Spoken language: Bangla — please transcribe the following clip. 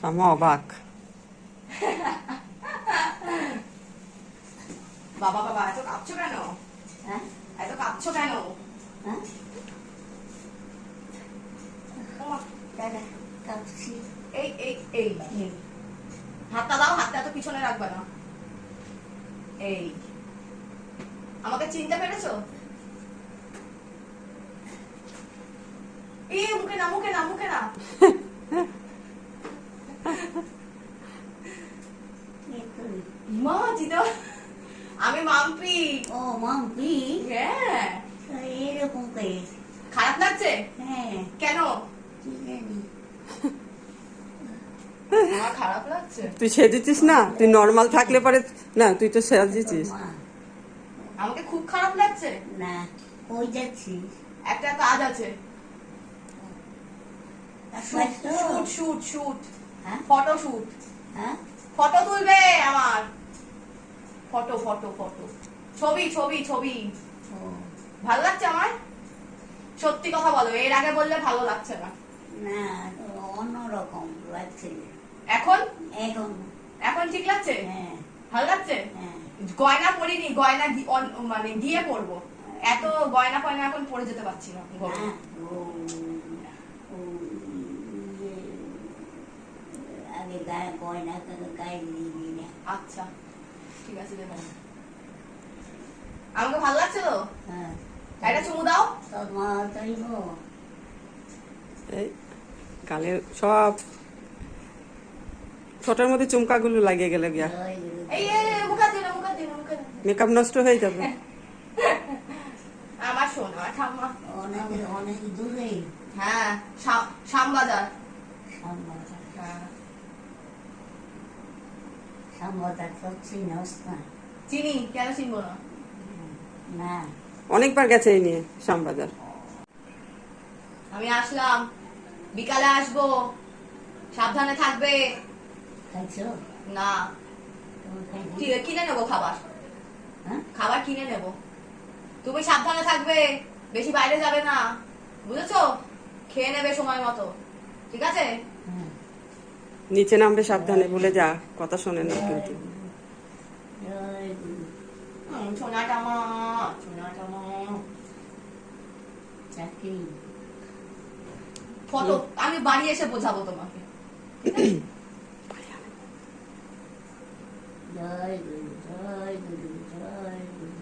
ঠাম্মা অবাক। বাবা বাবা এত কাঁপছো কেন? হ্যাঁ এত কাঁপছো কেন? হ্যাঁ দাদা কাঁপছি। এই এই এই হাতটা দাও, হাতটা এত পিছনে রাখবে না। এই আমাকে চিনতে পেরেছো? এই মুখে না, মুখে না, মুখে না। মা চিনো? আমি মাম্পি। ও মাম্পি, হ্যাঁ। এরকম করে? খারাপ লাগছে? হ্যাঁ কেন? কি জানি। আমার খারাপ লাগছে? তুই সেজেছিস না, তুই নর্মাল থাকলে পরে না, তুই তো সেজেছিস। মা, আমাকে খুব খারাপ লাগছে? না কই যাচ্ছিস? একটা কাজ আছে। আসলে তো? শুট শুট শুট, হ্যাঁ ফটো শুট। হ্যাঁ ফটো তুলবে আমার। ফটো ফটো ফটো, ছবি ছবি ছবি। ও ভালো লাগছে আমার? সত্যি কথা বলো, এর আগে বললে ভালো লাগছে না। না, অন্যরকম লাগছে এখন? এখন। এখন ঠিক লাগছে? হ্যাঁ ভালো লাগছে? হ্যাঁ গয়না পরিনি, গয়না মানে দিয়ে পরবো। এত গয়না ফয়না এখন পরে যেতে পারছি না গরমে। হ্যাঁ, ও ও ইয়ে, আগে গায়ে গয়না গায়ে দিবি না। আচ্ছা ঠিক আছে, দেবো। আমাকে ভালো লাগছে তো? হ্যাঁ একটা চুমু দাও। তোর মা চাইব। এই গালে সব ছোটের মধ্যে চুমকাগুলো লাগিয়ে গেলে গিয়া এই মুখা দিন, মুখা দিন, মুখা দিন। মেকআপ নষ্ট হয়ে যাবে। আমার সোনা ঠাম্মা। অনেক অনেক দূরে। হ্যাঁ, শ্যামবাজার। শ্যামবাজার। হ্যাঁ, শ্যামবাজার তো চিনস না? চিনি, কেন চিনবো না? না অনেকবার গেছে এই নিয়ে শ্যামবাজার। আমি আসলাম, বিকালে আসবো, সাবধানে থাকবে। খাইছো? না, তুমি খাইবি? কিনে নেবো খাবার। হ্যাঁ খাবার কিনে নেবো। তুমি সাবধানে থাকবে, বেশি বাইরে যাবে না, বুঝেছো? খেয়ে নেবে সময় মতো, ঠিক আছে? হ্যাঁ। নিচে নামবে সাবধানে, বলে যা, কথা শোনে না কিন্তু। জয় গুরু। সোনাটা মা, সোনাটা মা। চাকরি। ফটো আমি বাড়ি এসে বোঝাবো তোমাকে। জয় গুরু।